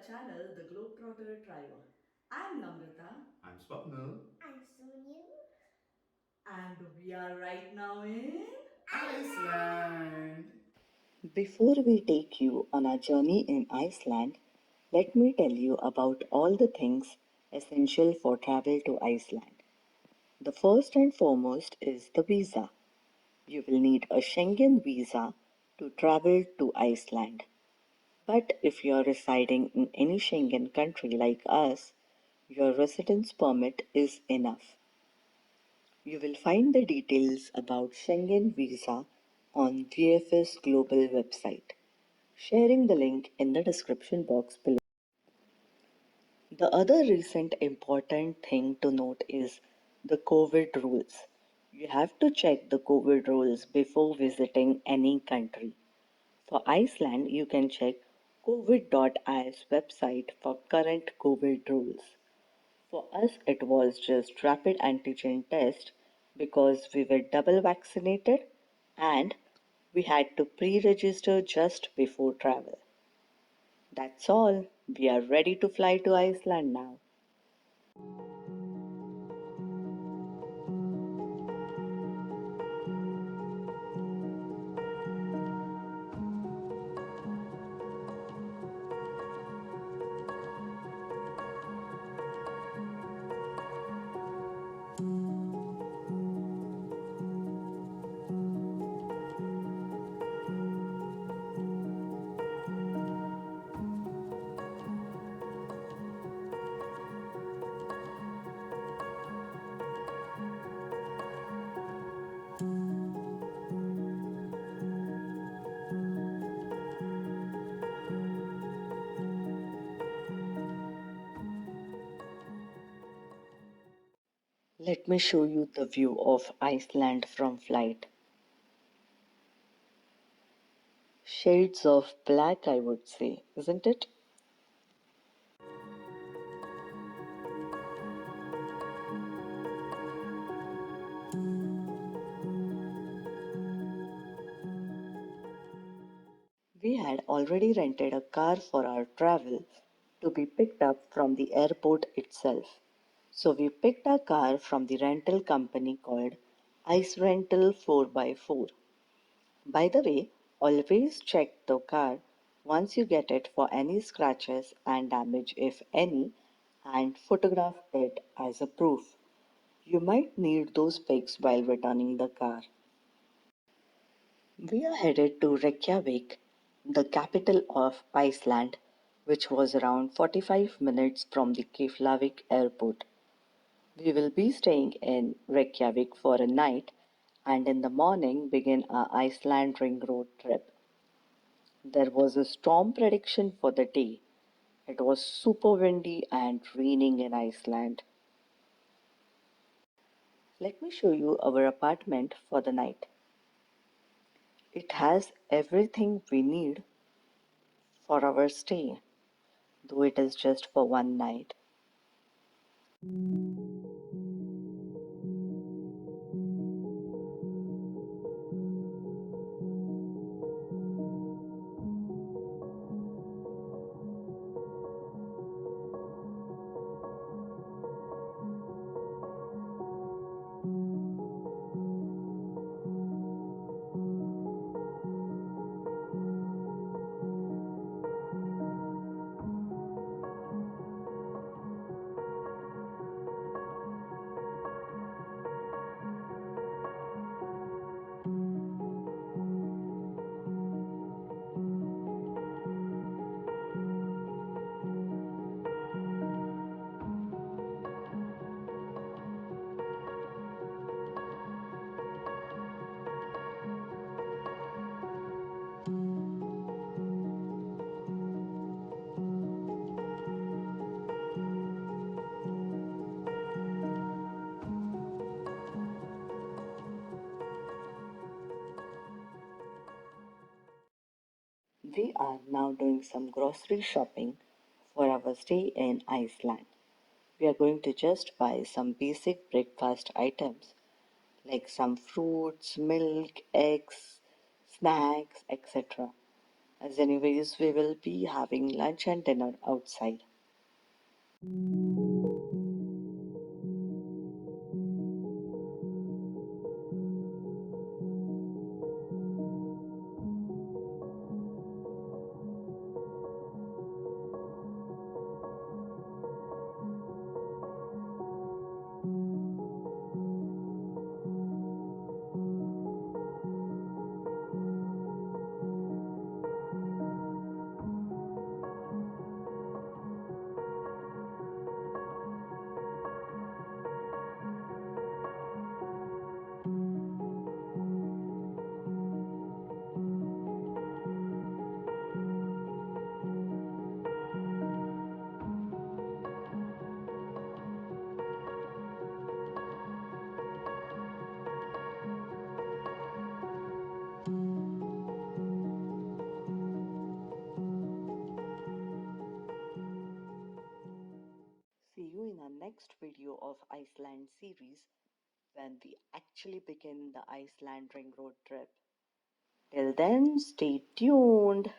channel, The Globetrotter Trio. I'm Namrata, I'm Swapnil. I'm Sunil. and we are right now in. Iceland! Before we take you on our journey in Iceland, let me tell you about all the things essential for travel to Iceland. The first and foremost is the visa. You will need a Schengen visa to travel to Iceland. But if you are residing in any Schengen country like us, your residence permit is enough. You will find the details about Schengen visa on VFS Global website. Sharing the link in the description box below. The other recent important thing to note is the COVID rules. You have to check the COVID rules before visiting any country. For Iceland, you can check covid.is website for current COVID rules. For us, it was just rapid antigen test because we were double vaccinated and we had to pre-register just before travel. That's all. We are ready to fly to Iceland now. Let me show you the view of Iceland from flight. Shades of black, I would say, isn't it? We had already rented a car for our travel to be picked up from the airport itself. So we picked a car from the rental company called Ice Rental 4x4. By the way, always check the car once you get it for any scratches and damage, if any, and photograph it as a proof. You might need those pics while returning the car. We are headed to Reykjavik, the capital of Iceland, which was around 45 minutes from the Keflavik airport. We will be staying in Reykjavik for a night and in the morning begin our Iceland Ring Road trip. There was a storm prediction for the day. It was super windy and raining in Iceland. Let me show you our apartment for the night. It has everything we need for our stay, though it is just for one night. We are now doing some grocery shopping for our stay in Iceland. We are going to just buy some basic breakfast items like some fruits, milk, eggs, snacks, etc. as anyways we will be having lunch and dinner outside. See you in our next video of Iceland series when we actually begin the Iceland Ring Road trip. Till then, stay tuned.